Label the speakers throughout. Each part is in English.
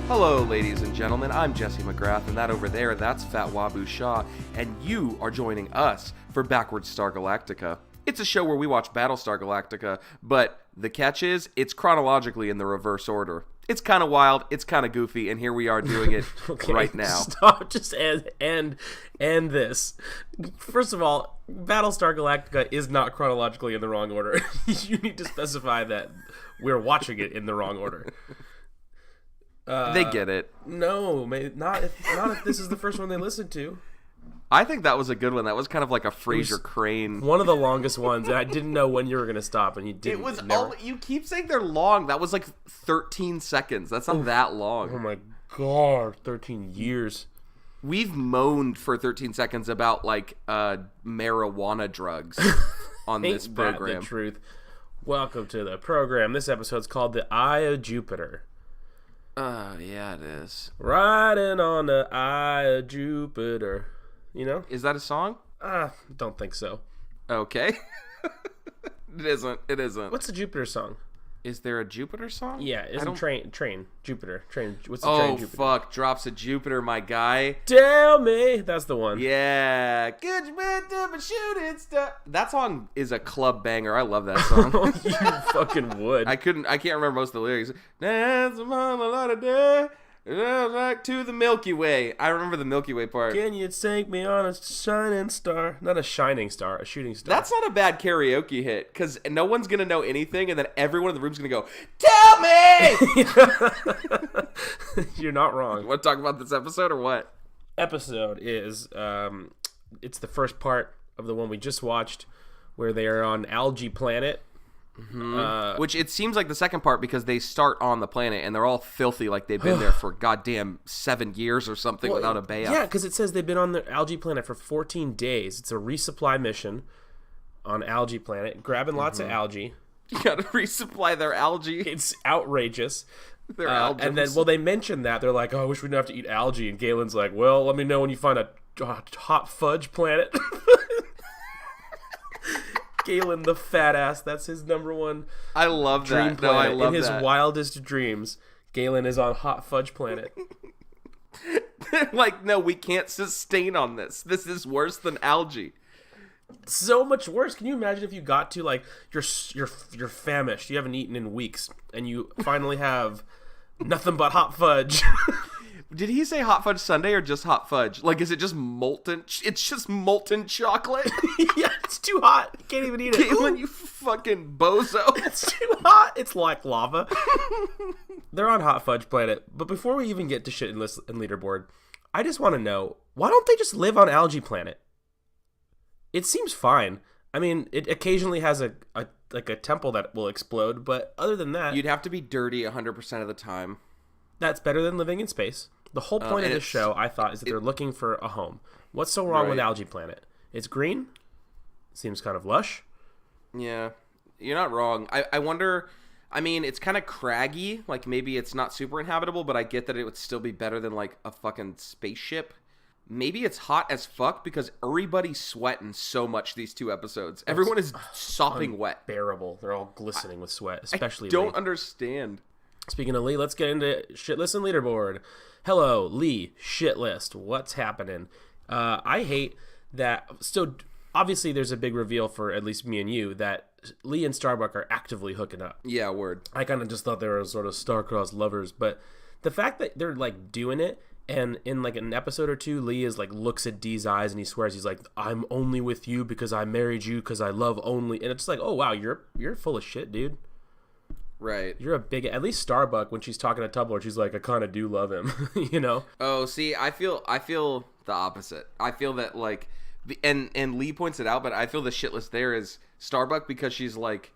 Speaker 1: Hello, ladies and gentlemen, I'm Jesse McGrath, and that over there, that's Fat Wabu Shaw, and you are joining us for Backwards Star Galactica. It's a show where we watch Battlestar Galactica, but the catch is, it's chronologically in the reverse order. It's kind of wild, it's kind of goofy, and here we are doing it right now.
Speaker 2: Stop, just end this. First of all, Battlestar Galactica is not chronologically in the wrong order. You need to specify that we're watching it in the wrong order.
Speaker 1: They get it.
Speaker 2: No, not if this is the first one they listened to.
Speaker 1: I think that was a good one. That was kind of like a Fraser Crane.
Speaker 2: One of the longest ones, and I didn't know when you were going to stop, and you didn't.
Speaker 1: It was you keep saying they're long. That was like 13 seconds. That's not that long.
Speaker 2: Oh my god, 13 years.
Speaker 1: We've moaned for 13 seconds about like marijuana drugs on this program.
Speaker 2: Ain't that the truth? Welcome to the program. This episode's called The Eye of Jupiter.
Speaker 1: Yeah, it is.
Speaker 2: Riding on the Eye of Jupiter. You know?
Speaker 1: Is that a song?
Speaker 2: Don't think so.
Speaker 1: Okay. It isn't.
Speaker 2: What's the Jupiter song?
Speaker 1: Is there a Jupiter song?
Speaker 2: Yeah, it's a train. Jupiter. Train. What's the
Speaker 1: train,
Speaker 2: train, Jupiter?
Speaker 1: Oh, fuck. Drops of Jupiter, my guy.
Speaker 2: Tell me. That's the one.
Speaker 1: Yeah. Good shooting stuff. That song is a club banger. I love that song.
Speaker 2: You fucking would.
Speaker 1: I can't remember most of the lyrics. Dance upon a lot of day. Like to the Milky Way. I remember the Milky Way part.
Speaker 2: Can you take me on a shining star? Not a shining star, a shooting star.
Speaker 1: That's not a bad karaoke hit, because no one's going to know anything, and then everyone in the room's going to go, tell me!
Speaker 2: You're not wrong.
Speaker 1: You want to talk about this episode, or what?
Speaker 2: Episode is, it's the first part of the one we just watched, where they are on Algae Planet.
Speaker 1: Mm-hmm. Which it seems like the second part, because they start on the planet and they're all filthy, like they've been there for goddamn 7 years or something without a bath.
Speaker 2: Yeah, because it says they've been on the Algae Planet for 14 days. It's a resupply mission on Algae Planet, grabbing lots of algae.
Speaker 1: You gotta resupply their algae.
Speaker 2: It's outrageous.
Speaker 1: They're algae.
Speaker 2: And then, well, they mentioned that. They're like, oh, I wish we didn't have to eat algae. And Galen's like, well, let me know when you find a hot fudge planet. Galen the fat ass, that's his number one.
Speaker 1: I love
Speaker 2: dream
Speaker 1: that.
Speaker 2: Planet.
Speaker 1: No, I love
Speaker 2: in his
Speaker 1: that.
Speaker 2: wildest dreams, Galen is on hot fudge planet.
Speaker 1: Like, no, we can't sustain on this. This is worse than algae.
Speaker 2: So much worse. Can you imagine if you got to like you're famished, you haven't eaten in weeks, and you finally have nothing but hot fudge.
Speaker 1: Did he say hot fudge sundae or just hot fudge? Like, is it just molten? It's just molten chocolate?
Speaker 2: Yeah, it's too hot. You can't even eat it.
Speaker 1: Caitlin, you fucking bozo.
Speaker 2: It's too hot. It's like lava. They're on hot fudge planet. But before we even get to shit and leaderboard, I just want to know, why don't they just live on Algae Planet? It seems fine. I mean, it occasionally has a temple that will explode, but other than that...
Speaker 1: You'd have to be dirty 100% of the time.
Speaker 2: That's better than living in space. The whole point of this show, I thought, is that they're looking for a home. What's so wrong with Algae Planet? It's green. Seems kind of lush.
Speaker 1: Yeah, you're not wrong. I wonder... I mean, it's kind of craggy. Like, maybe it's not super inhabitable, but I get that it would still be better than, like, a fucking spaceship. Maybe it's hot as fuck because everybody's sweating so much these 2 episodes. Everyone is sopping wet.
Speaker 2: Unbearable. They're all glistening with sweat, especially
Speaker 1: I don't
Speaker 2: Lee.
Speaker 1: Understand.
Speaker 2: Speaking of Lee, let's get into shit list and leaderboard. Hello, Lee, shit list. What's happening? I hate that. So, obviously, there's a big reveal for at least me and you that Lee and Starbuck are actively hooking up.
Speaker 1: Yeah, word.
Speaker 2: I kind of just thought they were sort of star-crossed lovers, but the fact that they're, like, doing it, and in, like, an episode or 2, Lee is, like, looks at Dee's eyes and he swears, he's like, I'm only with you because I married you because I love only. And it's like, oh, wow, you're full of shit, dude.
Speaker 1: Right.
Speaker 2: You're a big... At least Starbuck, when she's talking to Tumblr, she's like, I kind of do love him, you know?
Speaker 1: Oh, see, I feel the opposite. I feel that, like... And Lee points it out, but I feel the shit list there is Starbuck because she's like,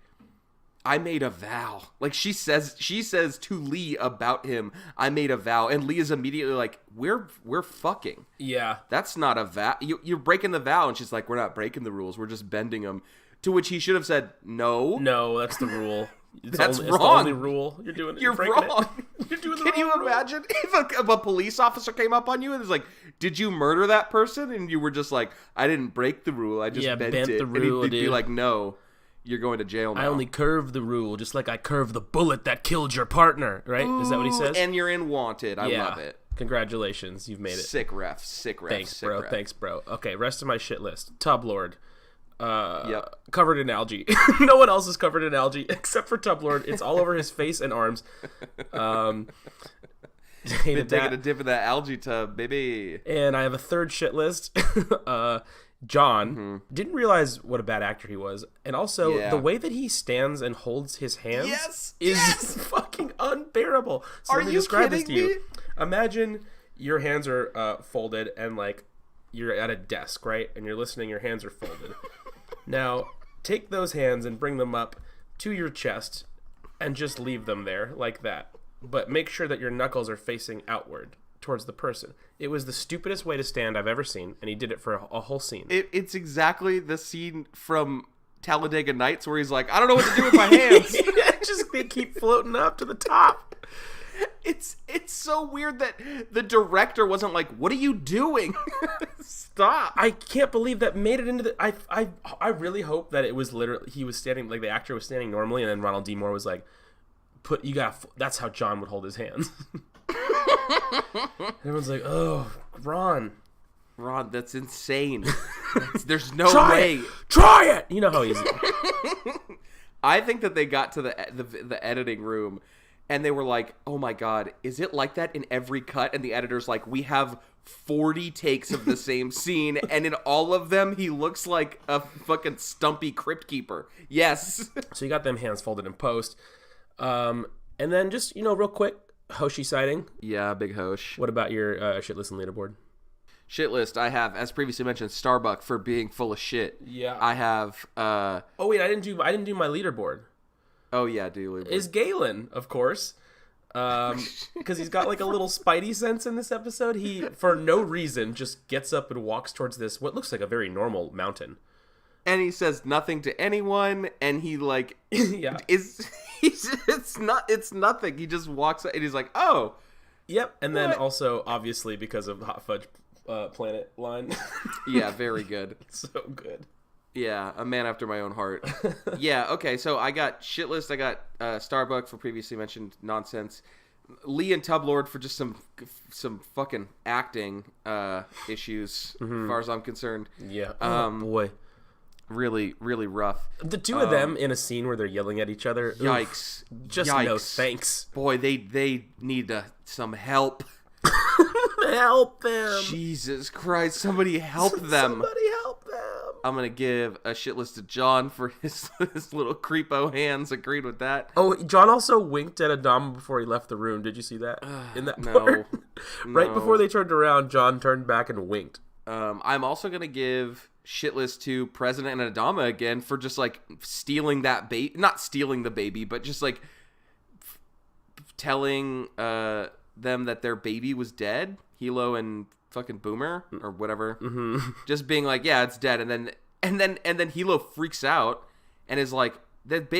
Speaker 1: I made a vow. Like, she says to Lee about him, I made a vow. And Lee is immediately like, we're fucking.
Speaker 2: Yeah.
Speaker 1: That's not a vow. You're breaking the vow. And she's like, we're not breaking the rules. We're just bending them. To which he should have said, no.
Speaker 2: No, that's the rule.
Speaker 1: That's wrong.
Speaker 2: It's the only rule. You're doing it.
Speaker 1: You're wrong.
Speaker 2: You're doing the
Speaker 1: Can you
Speaker 2: wrong
Speaker 1: imagine if a police officer came up on you and was like, did you murder that person? And you were just like, I didn't break the rule. I just bent it.
Speaker 2: The rule,
Speaker 1: and he'd be like, no. you're going to jail now.
Speaker 2: I only curve the rule, just like I curve the bullet that killed your partner, right?
Speaker 1: Ooh,
Speaker 2: is that what he says?
Speaker 1: And you're in Wanted. I love it.
Speaker 2: Congratulations, you've made it.
Speaker 1: Sick ref.
Speaker 2: Thanks, bro. Okay, rest of my shit list. Tub Lord.
Speaker 1: Yep.
Speaker 2: Covered in algae. No one else is covered in algae except for Tub Lord. It's all over his face and arms.
Speaker 1: Been taking a dip in that algae tub, baby.
Speaker 2: And I have a third shit list. John didn't realize what a bad actor he was, and also the way that he stands and holds his hands is fucking unbearable. So let me describe this to you. Imagine your hands are folded and like you're at a desk, right? And you're listening. Your hands are folded. Now take those hands and bring them up to your chest and just leave them there like that. But make sure that your knuckles are facing outward towards the person. It was the stupidest way to stand I've ever seen, and he did it for a whole scene.
Speaker 1: It's exactly the scene from Talladega Nights where he's like, I don't know what to do with my hands.
Speaker 2: They keep floating up to the top.
Speaker 1: It's so weird that the director wasn't like, what are you doing? Stop.
Speaker 2: I can't believe that made it into the... I really hope that it was literally... He was standing... Like, the actor was standing normally, and then Ronald D. Moore was like, that's how John would hold his hands. Everyone's like, oh, Ron,
Speaker 1: that's insane. There's no way.
Speaker 2: Try it. You know how easy.
Speaker 1: I think that they got to the editing room and they were like, oh my God, is it like that in every cut? And the editor's like, we have 40 takes of the same scene, and in all of them, he looks like a fucking stumpy crypt keeper. Yes.
Speaker 2: So you got them hands folded in post. And then just, real quick, Hoshi sighting.
Speaker 1: Yeah, big Hosh.
Speaker 2: What about your shit list and leaderboard?
Speaker 1: Shit list, I have, as previously mentioned, Starbuck for being full of shit.
Speaker 2: Yeah.
Speaker 1: I have...
Speaker 2: Oh, wait, I didn't do my leaderboard.
Speaker 1: Oh, yeah, do leaderboard.
Speaker 2: Is Galen, of course. Because he's got like a little spidey sense in this episode. He, for no reason, just gets up and walks towards this, what looks like a very normal mountain.
Speaker 1: And he says nothing to anyone, and he like it's nothing. He just walks and he's like, oh,
Speaker 2: yep. And then also obviously because of Hot Fudge Planet line.
Speaker 1: Yeah, very good.
Speaker 2: So good.
Speaker 1: Yeah, a man after my own heart. Yeah, okay. So I got shit list. I got Starbuck for previously mentioned nonsense. Lee and Tub Lord for just some fucking acting issues, as far as I'm concerned.
Speaker 2: Yeah. Oh boy.
Speaker 1: Really, really rough.
Speaker 2: The two of them in a scene where they're yelling at each other.
Speaker 1: Yikes.
Speaker 2: Just
Speaker 1: yikes.
Speaker 2: No thanks.
Speaker 1: Boy, they need some help.
Speaker 2: Help them.
Speaker 1: Jesus Christ, somebody help them.
Speaker 2: Somebody help them.
Speaker 1: I'm going to give a shit list to John for his little creepo hands. Agreed with that.
Speaker 2: Oh, John also winked at Adama before he left the room. Did you see that? In that part? Right before they turned around, John turned back and winked.
Speaker 1: I'm also going to give shit list to President and Adama again for just like stealing that baby, not stealing the baby, but just like telling them that their baby was dead, Hilo and fucking Boomer or whatever. Just being like, yeah, it's dead, and then Hilo freaks out and is like,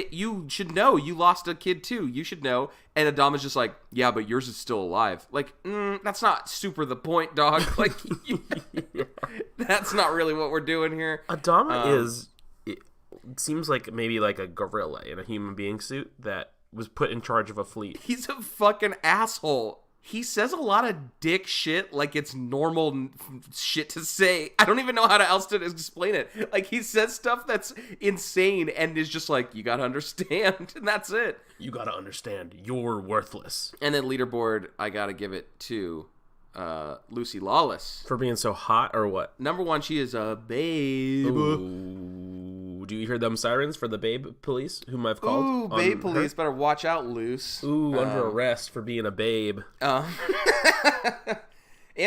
Speaker 1: you should know, you lost a kid too, you should know. And Adama's just like, yeah, but yours is still alive. Like, that's not super the point, dog. Like, that's not really what we're doing here.
Speaker 2: Adama it seems like maybe like a gorilla in a human being suit that was put in charge of a fleet.
Speaker 1: He's a fucking asshole. He says a lot of dick shit like it's normal shit to say. I don't even know how else to explain it. Like, he says stuff that's insane and is just like, you gotta understand, and that's it.
Speaker 2: You gotta understand, you're worthless.
Speaker 1: And then leaderboard, I gotta give it to Lucy Lawless.
Speaker 2: For being so hot, or what?
Speaker 1: Number one, she is a babe.
Speaker 2: Ooh, do you hear them sirens for the babe police, whom I've called?
Speaker 1: Ooh, babe police, better watch out, Luce.
Speaker 2: Ooh, under arrest for being a babe.
Speaker 1: And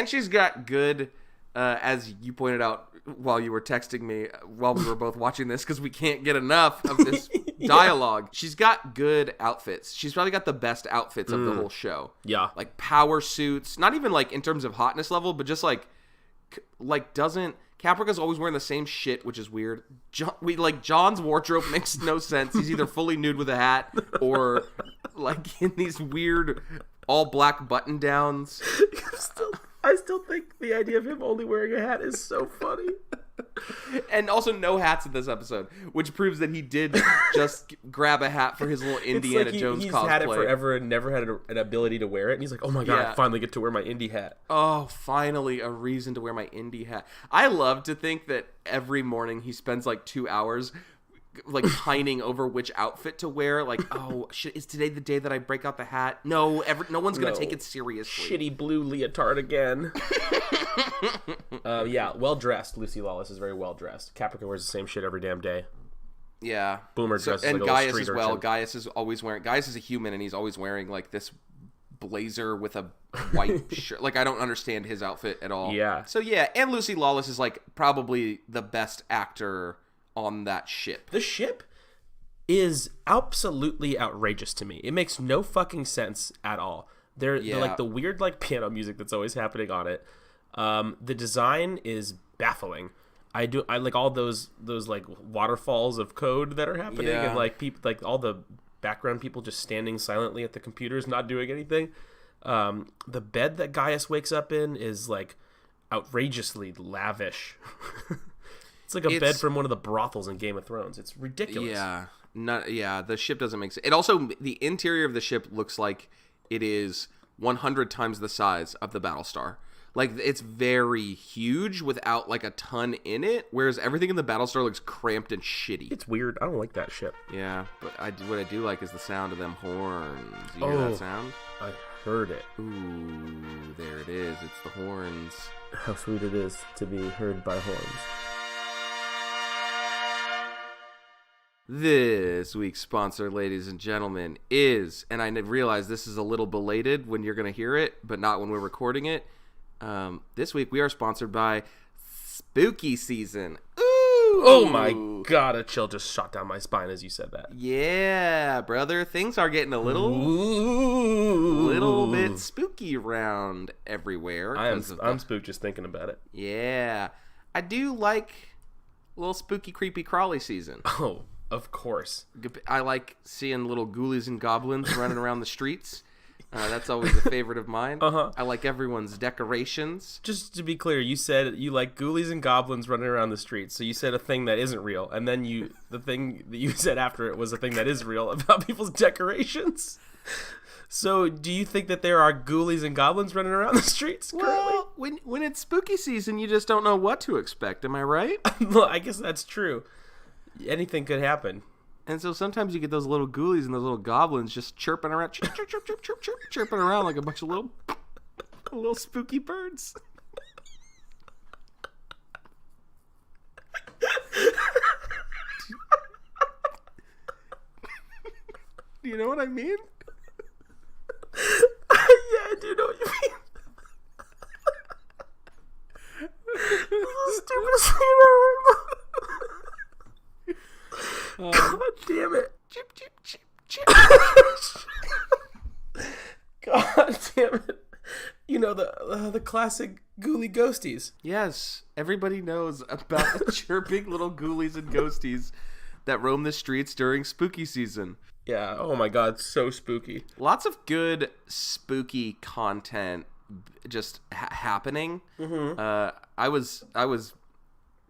Speaker 1: she's got good, as you pointed out while you were texting me, while we were both watching this, because we can't get enough of this dialogue. She's got good outfits. She's probably got the best outfits of the whole show. Yeah. Like power suits, not even like in terms of hotness level, but just like doesn't... Caprica's always wearing the same shit, which is weird. John's wardrobe makes no sense. He's either fully nude with a hat or like in these weird all black button downs.
Speaker 2: I still think the idea of him only wearing a hat is so funny.
Speaker 1: And also no hats in this episode, which proves that he did just grab a hat for his little Indiana Jones
Speaker 2: he's
Speaker 1: cosplay.
Speaker 2: He's had it forever and never had an ability to wear it. And he's like, oh my God, I finally get to wear my Indy hat.
Speaker 1: Oh, finally a reason to wear my Indy hat. I love to think that every morning he spends like 2 hours like pining over which outfit to wear. Like, oh, shit, is today the day that I break out the hat? No, no one's going to take it seriously.
Speaker 2: Shitty blue leotard again. Yeah, well-dressed. Lucy Lawless is very well-dressed. Capricorn wears the same shit every damn day.
Speaker 1: Yeah.
Speaker 2: Boomer dresses
Speaker 1: and
Speaker 2: like a
Speaker 1: Gaius
Speaker 2: street
Speaker 1: as well.
Speaker 2: urchin.
Speaker 1: Gaius is always wearing... Gaius is a human, and he's always wearing, like, this blazer with a white shirt. Like, I don't understand his outfit at all.
Speaker 2: Yeah.
Speaker 1: So, yeah, and Lucy Lawless is, like, probably the best actor on that ship.
Speaker 2: The ship is absolutely outrageous to me. It makes no fucking sense at all. They're like the weird like piano music that's always happening on it. The design is baffling. I like all those like waterfalls of code that are happening, and like people, like all the background people just standing silently at the computers, not doing anything. The bed that Gaius wakes up in is like outrageously lavish. It's like a bed from one of the brothels in Game of Thrones. It's ridiculous.
Speaker 1: Yeah. The ship doesn't make sense. It also, the interior of the ship looks like it is 100 times the size of the Battlestar. Like, it's very huge without, like, a ton in it, whereas everything in the Battlestar looks cramped and shitty.
Speaker 2: It's weird. I don't like that ship.
Speaker 1: Yeah, but what I do like is the sound of them horns. You hear that sound?
Speaker 2: I heard it.
Speaker 1: Ooh, there it is. It's the horns.
Speaker 2: How sweet it is to be heard by horns.
Speaker 1: This week's sponsor, ladies and gentlemen, is, and I realize this is a little belated when you're going to hear it, but not when we're recording it. This week we are sponsored by Spooky Season. Ooh!
Speaker 2: Oh my God, a chill just shot down my spine as you said that.
Speaker 1: Yeah, brother, things are getting a little bit spooky around everywhere.
Speaker 2: I'm spooked just thinking about it.
Speaker 1: Yeah, I do like a little spooky, creepy, crawly season.
Speaker 2: Oh. Of course.
Speaker 1: I like seeing little ghoulies and goblins running around the streets. That's always a favorite of mine. I like everyone's decorations.
Speaker 2: Just to be clear, you said you like ghoulies and goblins running around the streets. So you said a thing that isn't real. And then the thing that you said after it was a thing that is real about people's decorations. So do you think that there are ghoulies and goblins running around the streets currently?
Speaker 1: Well, when it's spooky season, you just don't know what to expect. Am I right?
Speaker 2: Well, I guess that's true. Anything could happen.
Speaker 1: And so sometimes you get those little ghoulies and those little goblins just chirping around, chirping around like a bunch of little spooky birds. Do you know what I mean?
Speaker 2: Yeah, I do know what you mean. This is the stupidest thing I've ever heard. God damn it.
Speaker 1: Chip, chip, chip, chip.
Speaker 2: God damn it. You know, the classic ghoulie ghosties.
Speaker 1: Yes, everybody knows about the chirping little ghoulies and ghosties that roam the streets during spooky season.
Speaker 2: Yeah, oh my God, so spooky.
Speaker 1: Lots of good spooky content just happening.
Speaker 2: Mm-hmm.
Speaker 1: I was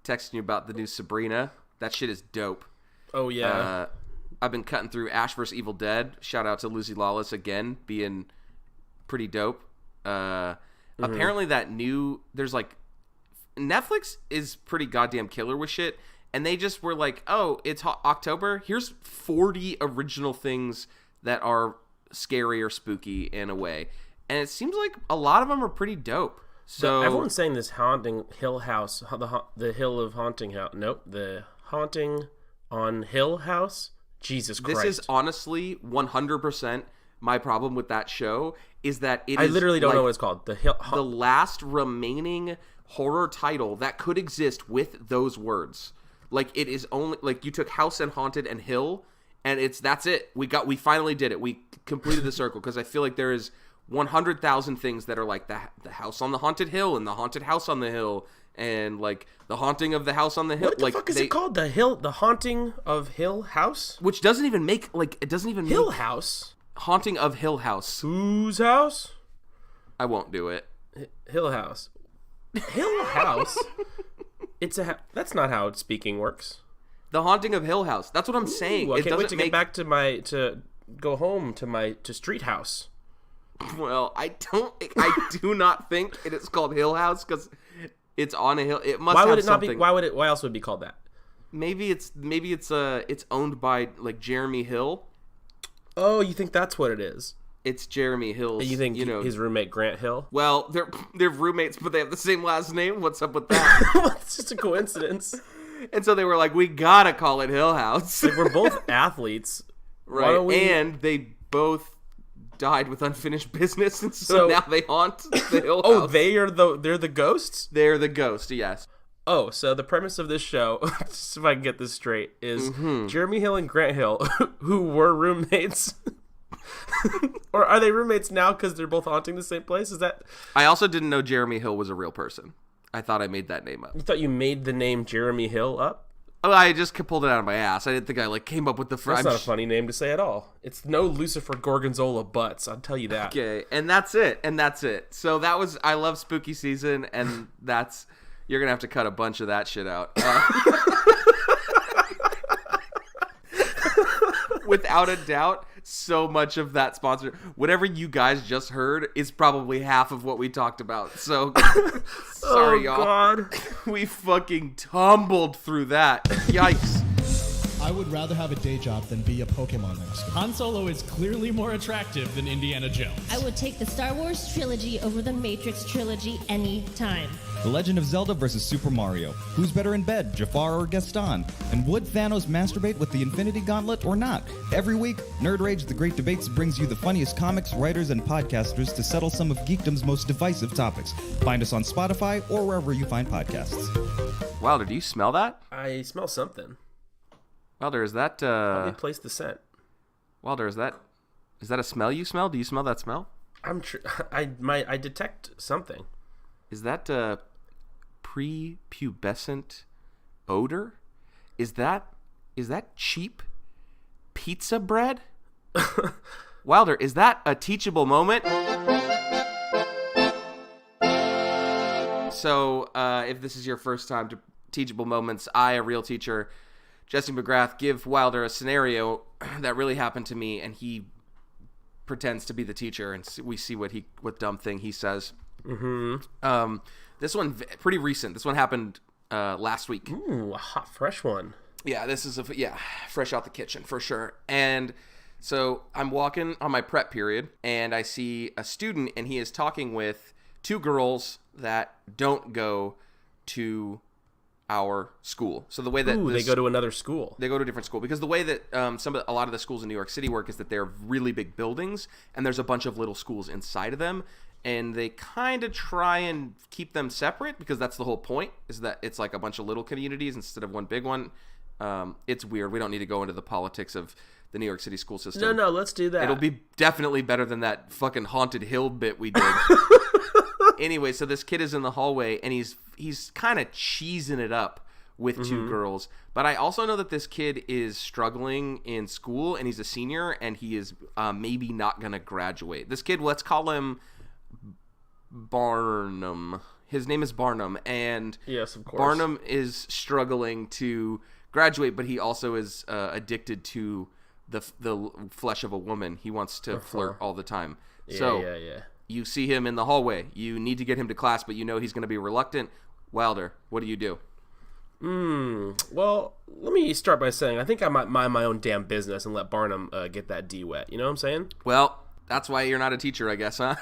Speaker 1: texting you about the new Sabrina. That shit is dope.
Speaker 2: Oh, yeah.
Speaker 1: I've been cutting through Ash vs. Evil Dead. Shout out to Lucy Lawless again, being pretty dope. Apparently there's like, Netflix is pretty goddamn killer with shit, and they just were like, oh, it's October, here's 40 original things that are scary or spooky in a way. And it seems like a lot of them are pretty dope. So
Speaker 2: everyone's saying this haunting Hill House, the Hill of Haunting House. Nope, the Haunting on Hill House. Jesus Christ.
Speaker 1: This is honestly 100% my problem with that show is that it is.
Speaker 2: I literally don't know what it's called.
Speaker 1: The last remaining horror title that could exist with those words. Like, it is only like you took House and Haunted and Hill, and that's it. We finally did it. We completed the circle, because I feel like there is 100,000 things that are like the house on the haunted hill and the haunted house on the hill and like the haunting of the house on the hill.
Speaker 2: What the fuck is it called? The haunting of Hill House?
Speaker 1: Which doesn't even make it doesn't even
Speaker 2: Hill
Speaker 1: make
Speaker 2: House.
Speaker 1: Haunting of Hill House.
Speaker 2: Whose house?
Speaker 1: I won't do it.
Speaker 2: Hill House. Hill House That's not how speaking works.
Speaker 1: The Haunting of Hill House. That's what I'm saying.
Speaker 2: Ooh, I can't wait to get back to go home to Street House.
Speaker 1: Well, I do not think it is called Hill House because it's on a hill. It must
Speaker 2: Why
Speaker 1: have
Speaker 2: would it
Speaker 1: something.
Speaker 2: not be? Why else would it be called that?
Speaker 1: Maybe it's owned by like Jeremy Hill.
Speaker 2: Oh, you think that's what it is?
Speaker 1: It's Jeremy Hill's.
Speaker 2: You think his roommate Grant Hill?
Speaker 1: Well, they're roommates, but they have the same last name. What's up with that?
Speaker 2: It's just a coincidence.
Speaker 1: And so they were like, we gotta call it Hill House.
Speaker 2: Like, we're both athletes,
Speaker 1: right? And they both died with unfinished business, and so now they haunt the Hill House.
Speaker 2: Oh, they're the ghosts?
Speaker 1: They're the ghost, yes.
Speaker 2: Oh, so the premise of this show, just if I can get this straight, is Jeremy Hill and Grant Hill, who were roommates, or are they roommates now because they're both haunting the same place? Is that?
Speaker 1: I also didn't know Jeremy Hill was a real person. I thought I made that name up.
Speaker 2: You thought you made the name Jeremy Hill up?
Speaker 1: Oh, I just pulled it out of my ass. I didn't think I came up with the phrase.
Speaker 2: That's not a funny name to say at all. It's no Lucifer Gorgonzola Butts, I'll tell you that.
Speaker 1: Okay, and that's it. So that was, I love spooky season, and you're going to have to cut a bunch of that shit out. Without a doubt, so much of that sponsor, whatever you guys just heard, is probably half of what we talked about. So, sorry, y'all.
Speaker 2: God.
Speaker 1: We fucking tumbled through that. Yikes.
Speaker 3: I would rather have a day job than be a Pokemon master.
Speaker 4: Han Solo is clearly more attractive than Indiana Jones.
Speaker 5: I would take the Star Wars trilogy over the Matrix trilogy any time.
Speaker 6: The Legend of Zelda versus Super Mario. Who's better in bed, Jafar or Gaston? And would Thanos masturbate with the Infinity Gauntlet or not? Every week, Nerd Rage The Great Debates brings you the funniest comics, writers, and podcasters to settle some of geekdom's most divisive topics. Find us on Spotify or wherever you find podcasts.
Speaker 1: Wilder, do you smell that?
Speaker 2: I smell something.
Speaker 1: Wilder, is that
Speaker 2: Let me place the scent.
Speaker 1: Wilder, is that a smell you smell? Do you smell that smell?
Speaker 2: I detect something.
Speaker 1: Is that prepubescent odor? Is that cheap pizza bread? Wilder, is that a teachable moment? So, if this is your first time to Teachable Moments, I, a real teacher, Jesse McGrath, give Wilder a scenario that really happened to me, and he pretends to be the teacher, and we see what dumb thing he says. Mm-hmm. This one pretty recent. This one happened last week.
Speaker 2: Ooh, a hot, fresh one.
Speaker 1: Yeah, this is fresh out the kitchen for sure. And so I'm walking on my prep period, and I see a student, and he is talking with two girls that don't go to our school. So the way that
Speaker 2: they go to another school.
Speaker 1: They go to a different school because the way that a lot of the schools in New York City work is that they're really big buildings, and there's a bunch of little schools inside of them, and they kind of try and keep them separate because that's the whole point, is that it's like a bunch of little communities instead of one big one. It's weird. We don't need to go into the politics of the New York City school system.
Speaker 2: No, let's do that.
Speaker 1: It'll be definitely better than that fucking haunted hill bit we did. Anyway, so this kid is in the hallway, and he's kind of cheesing it up with two girls. But I also know that this kid is struggling in school, and he's a senior, and he is maybe not going to graduate. This kid, let's call him Barnum. His name is Barnum, and
Speaker 2: yes, of course.
Speaker 1: Barnum is struggling to graduate, but he also is addicted to the flesh of a woman. He wants to flirt all the time.
Speaker 2: Yeah.
Speaker 1: You see him in the hallway. You need to get him to class, but you know he's going to be reluctant. Wilder, what do you do?
Speaker 2: Well, let me start by saying I think I might mind my own damn business and let Barnum get that D wet. You know what I'm saying?
Speaker 1: Well, that's why you're not a teacher, I guess, huh?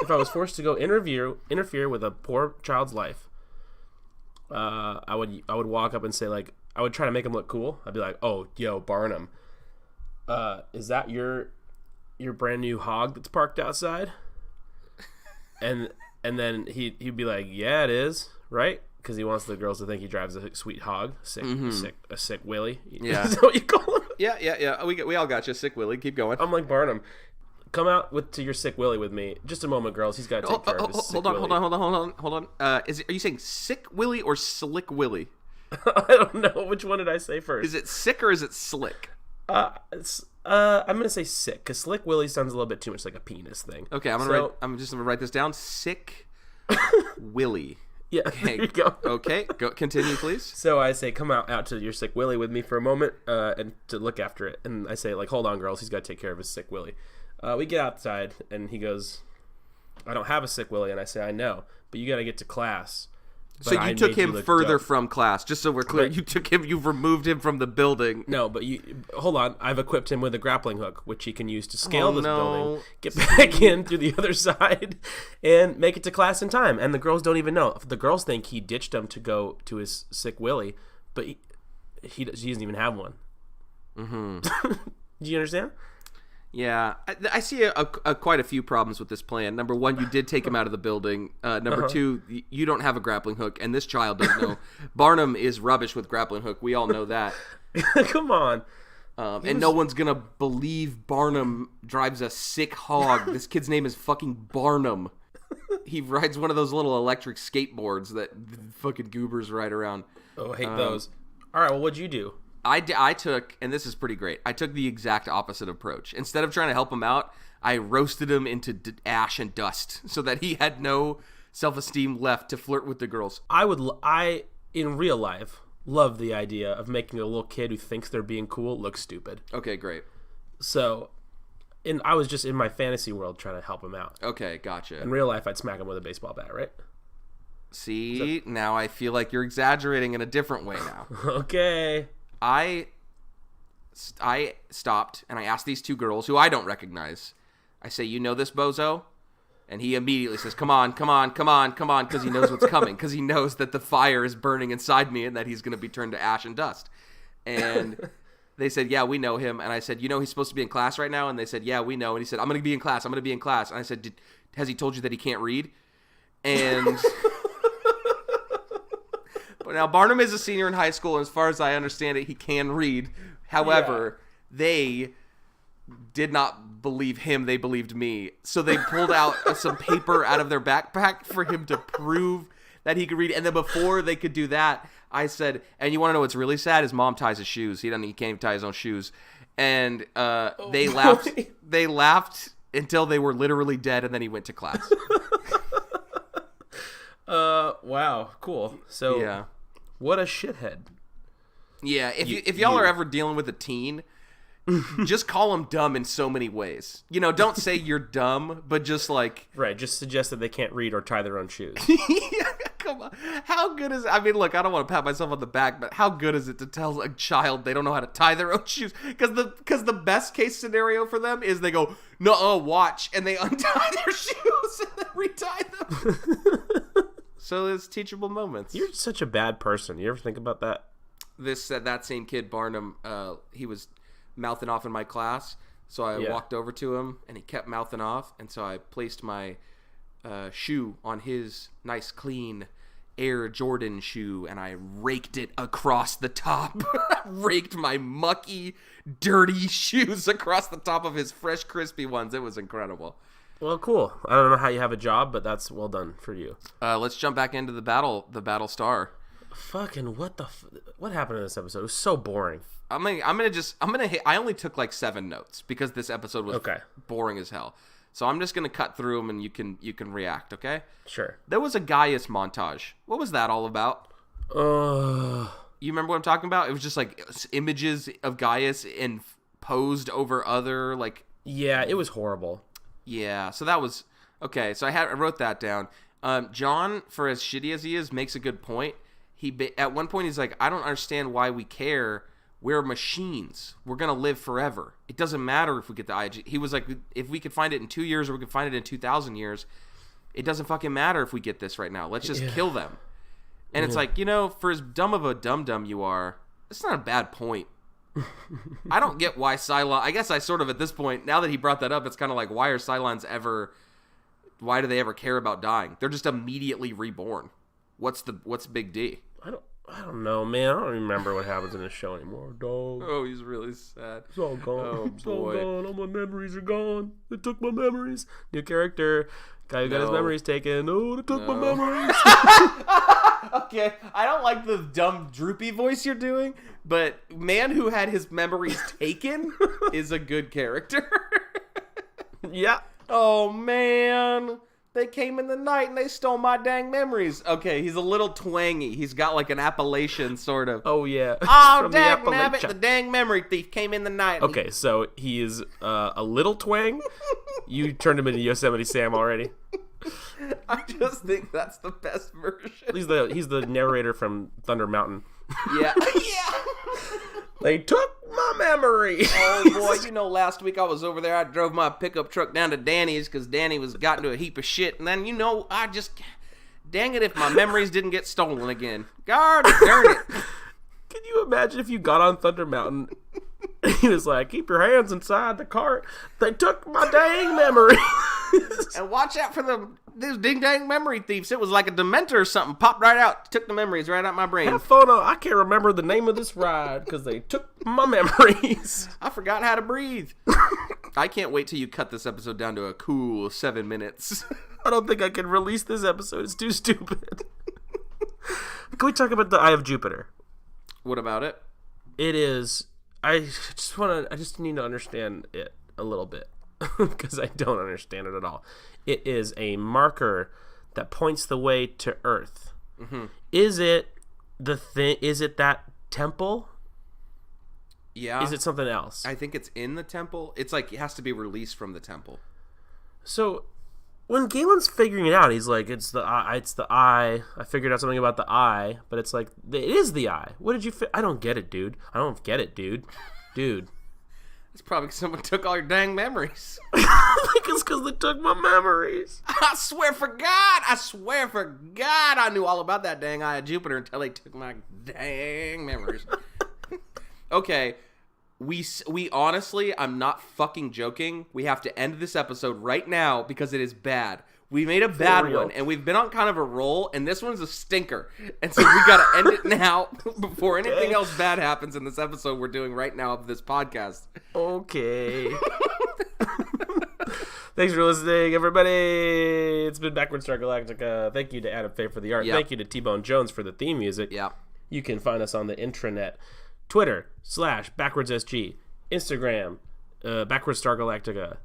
Speaker 2: If I was forced to go interfere with a poor child's life, I would walk up and say, like, I would try to make him look cool. I'd be like, "Oh, yo, Barnum, is that your brand new hog that's parked outside?" And then he'd be like, "Yeah, it is, right?" Because he wants the girls to think he drives a sweet hog, a sick Willy.
Speaker 1: Yeah,
Speaker 2: is that what you call him?
Speaker 1: Yeah. We all got you, sick Willy. Keep going.
Speaker 2: I'm like, Barnum, come out to your sick Willy with me. Just a moment, girls. He's got to take care of his sick Willy.
Speaker 1: Hold on. Are you saying sick Willy or slick Willy?
Speaker 2: I don't know. Which one did I say first?
Speaker 1: Is it sick or is it slick?
Speaker 2: I'm gonna say sick because slick Willy sounds a little bit too much like a penis thing.
Speaker 1: Okay, I'm just gonna write this down. Sick Willy.
Speaker 2: Yeah, there you go.
Speaker 1: Okay, continue, please.
Speaker 2: So I say, come out to your sick Willy with me for a moment and to look after it. And I say, like, hold on, girls. He's got to take care of his sick Willy. We get outside, and he goes, I don't have a sick Willy. And I say, I know, but you got to get to class.
Speaker 1: So you took him further from class, just so we're clear.
Speaker 2: Right.
Speaker 1: You've removed him from the building.
Speaker 2: No, but hold on. I've equipped him with a grappling hook, which he can use to scale this building, get back in through the other side, and make it to class in time. And the girls don't even know. The girls think he ditched them to go to his sick Willy, but he doesn't even have one. Mm-hmm. Do you understand?
Speaker 1: Yeah, I see quite a few problems with this plan. Number one, you did take him out of the building. Number two, you don't have a grappling hook, and this child doesn't know. Barnum is rubbish with grappling hook. We all know that.
Speaker 2: Come on.
Speaker 1: No one's going to believe Barnum drives a sick hog. This kid's name is fucking Barnum. He rides one of those little electric skateboards that fucking goobers ride around.
Speaker 2: Oh, I hate those. All right, well, what'd you do?
Speaker 1: I took, and this is pretty great, I took the exact opposite approach. Instead of trying to help him out, I roasted him into ash and dust so that he had no self-esteem left to flirt with the girls.
Speaker 2: I in real life, love the idea of making a little kid who thinks they're being cool look stupid.
Speaker 1: Okay, great.
Speaker 2: So, I was just in my fantasy world trying to help him out.
Speaker 1: Okay, gotcha.
Speaker 2: In real life, I'd smack him with a baseball bat, right?
Speaker 1: See, now I feel like you're exaggerating in a different way now.
Speaker 2: Okay.
Speaker 1: I stopped and I asked these two girls who I don't recognize. I say, you know this, bozo? And he immediately says, come on, because he knows what's coming, because he knows that the fire is burning inside me and that he's going to be turned to ash and dust. And they said, yeah, we know him. And I said, you know he's supposed to be in class right now? And they said, yeah, we know. And he said, I'm going to be in class. And I said, has he told you that he can't read? And... Now, Barnum is a senior in high school, and as far as I understand it, he can read. However, they did not believe him. They believed me. So they pulled out some paper out of their backpack for him to prove that he could read. And then before they could do that, I said, and you want to know what's really sad? His mom ties his shoes. He can't even tie his own shoes. And they laughed. They laughed until they were literally dead, and then he went to class.
Speaker 2: Wow, cool. So,
Speaker 1: yeah.
Speaker 2: What a shithead.
Speaker 1: Yeah, if y'all are ever dealing with a teen, just call them dumb in so many ways. You know, don't say you're dumb, but just like...
Speaker 2: Right, just suggest that they can't read or tie their own shoes.
Speaker 1: Yeah, come on. How good is... I mean, look, I don't want to pat myself on the back, but how good is it to tell a child they don't know how to tie their own shoes? Because the best case scenario for them is they go, no, watch, and they untie their shoes and then retie them. So it's teachable moments.
Speaker 2: You're such a bad person. You ever think about that?
Speaker 1: That same kid, Barnum, he was mouthing off in my class, so I walked over to him, and he kept mouthing off, and so I placed my shoe on his nice, clean Air Jordan shoe, and I raked it across the top. Raked my mucky, dirty shoes across the top of his fresh, crispy ones. It was incredible.
Speaker 2: Well, cool. I don't know how you have a job, but that's well done for you.
Speaker 1: Let's jump back into the Battlestar.
Speaker 2: Fucking what happened in this episode? It was so boring.
Speaker 1: I only took like 7 notes because this episode was boring as hell. So I'm just gonna cut through them and you can react, okay?
Speaker 2: Sure.
Speaker 1: There was a Gaius montage. What was that all about? You remember what I'm talking about? It was just like images of Gaius and posed over other like.
Speaker 2: Yeah, it was horrible.
Speaker 1: Yeah, so that was okay. So I wrote that down. John, for as shitty as he is, makes a good point. At one point he's like, I don't understand why we care. We're machines. We're gonna live forever. It doesn't matter if we get the IG. He was like, if we could find it in 2 years or we could find it in 2,000 years, it doesn't fucking matter if we get this right now. Let's just kill them. And it's like, for as dumb of a dum-dum you are, it's not a bad point. I don't get why Cylon... I guess I sort of, at this point, now that he brought that up, it's kind of like, why are Cylons ever... Why do they ever care about dying? They're just immediately reborn. What's Big D?
Speaker 2: I don't know, man. I don't remember what happens in this show anymore, dog.
Speaker 1: Oh, he's really sad.
Speaker 2: It's all gone.
Speaker 1: Oh,
Speaker 2: it's
Speaker 1: boy.
Speaker 2: all gone. All my memories are gone. They took my memories. New character. Guy who got his memories taken. Oh, they took my memories.
Speaker 1: Okay, I don't like the dumb, droopy voice you're doing, but man who had his memories taken is a good character.
Speaker 2: Yeah.
Speaker 1: Oh, man. They came in the night and they stole my dang memories. Okay, he's a little twangy. He's got like an Appalachian sort of.
Speaker 2: Oh, yeah.
Speaker 1: Oh,
Speaker 2: From the
Speaker 1: dang nabbit,
Speaker 2: Appalachia.
Speaker 1: the dang memory thief came in the night.
Speaker 2: Okay, so he is a little twang. You turned him into Yosemite Sam already.
Speaker 1: I just think that's the best version.
Speaker 2: He's the narrator from Thunder Mountain.
Speaker 1: Yeah. Yeah.
Speaker 2: They took my memory.
Speaker 1: Oh, boy, you know, last week I was over there. I drove my pickup truck down to Danny's because Danny was got into a heap of shit. And then, you know, I just... Dang it if my memories didn't get stolen again. God darn it.
Speaker 2: Can you imagine if you got on Thunder Mountain and he was like, keep your hands inside the cart. They took my dang memory.
Speaker 1: And watch out for these ding-dang memory thieves. It was like a Dementor or something. Popped right out. Took the memories right out my brain.
Speaker 2: Have fun. I can't remember the name of this ride because they took my memories.
Speaker 1: I forgot how to breathe. I can't wait till you cut this episode down to a cool 7 minutes.
Speaker 2: I don't think I can release this episode. It's too stupid. Can we talk about the Eye of Jupiter?
Speaker 1: What about it?
Speaker 2: It is... I just need to understand it a little bit. Because I don't understand it at all. It is a marker that points the way to Earth. Mm-hmm. Is it that temple?
Speaker 1: Yeah.
Speaker 2: Is it something else?
Speaker 1: I think it's in the temple. It's like it has to be released from the temple.
Speaker 2: So when Galen's figuring it out, he's like, it's the eye. I figured out something about the eye, but it's like, it is the eye. What did you I don't get it, dude. I don't get it, dude. Dude.
Speaker 1: It's probably 'cause someone took all your dang memories.
Speaker 2: I think it's because they took my memories.
Speaker 1: I swear for God I knew all about that dang Eye of Jupiter until they took my dang memories. Okay, we honestly, I'm not fucking joking. We have to end this episode right now because it is bad. We made a bad one, and we've been on kind of a roll, and this one's a stinker. And so we gotta end it now before anything else bad happens in this episode we're doing right now of this podcast.
Speaker 2: Okay. Thanks for listening, everybody. It's been Backwards Star Galactica. Thank you to Adam Faye for the art.
Speaker 1: Yep.
Speaker 2: Thank you to T-Bone Jones for the theme music.
Speaker 1: Yeah.
Speaker 2: You can find us on the intranet. Twitter /BackwardsSG. Instagram, Backwards Star Galactica.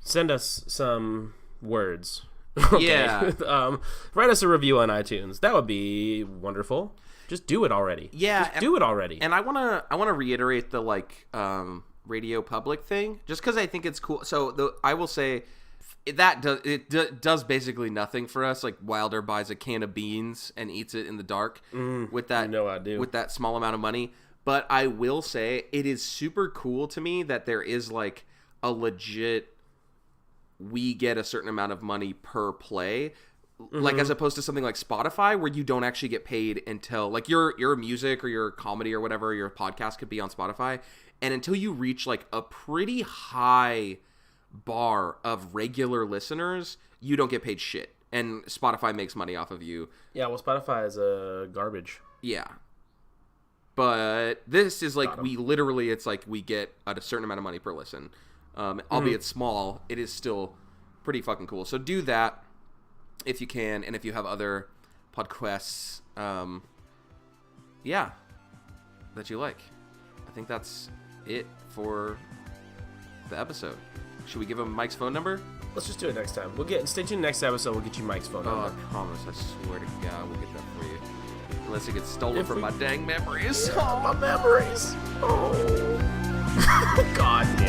Speaker 2: Send us some words. Okay.
Speaker 1: Yeah.
Speaker 2: Write us a review on iTunes. That would be wonderful. Just do it already.
Speaker 1: Yeah.
Speaker 2: Just do it already.
Speaker 1: And I wanna reiterate the radio public thing, just because I think it's cool. So I will say that does basically nothing for us. Like Wilder buys a can of beans and eats it in the dark with that.
Speaker 2: I do.
Speaker 1: With that small amount of money. But I will say it is super cool to me that there is like a legit, we get a certain amount of money per play, like as opposed to something like Spotify where you don't actually get paid until like your music or your comedy or whatever, your podcast could be on Spotify, and until you reach like a pretty high bar of regular listeners, you don't get paid shit, and Spotify makes money off of you.
Speaker 2: Yeah, well, Spotify is garbage.
Speaker 1: Yeah. But this is like we literally, it's like we get a certain amount of money per listen. Albeit small, it is still pretty fucking cool. So do that if you can, and if you have other podcasts, that you like. I think that's it for the episode. Should we give him Mike's phone number?
Speaker 2: Let's just do it next time. Stay tuned next episode. We'll get you Mike's phone
Speaker 1: Oh,
Speaker 2: number.
Speaker 1: I promise. I swear to God, we'll get that for you. Unless it gets stolen from my dang memories.
Speaker 2: Oh, my memories. Oh. God damn.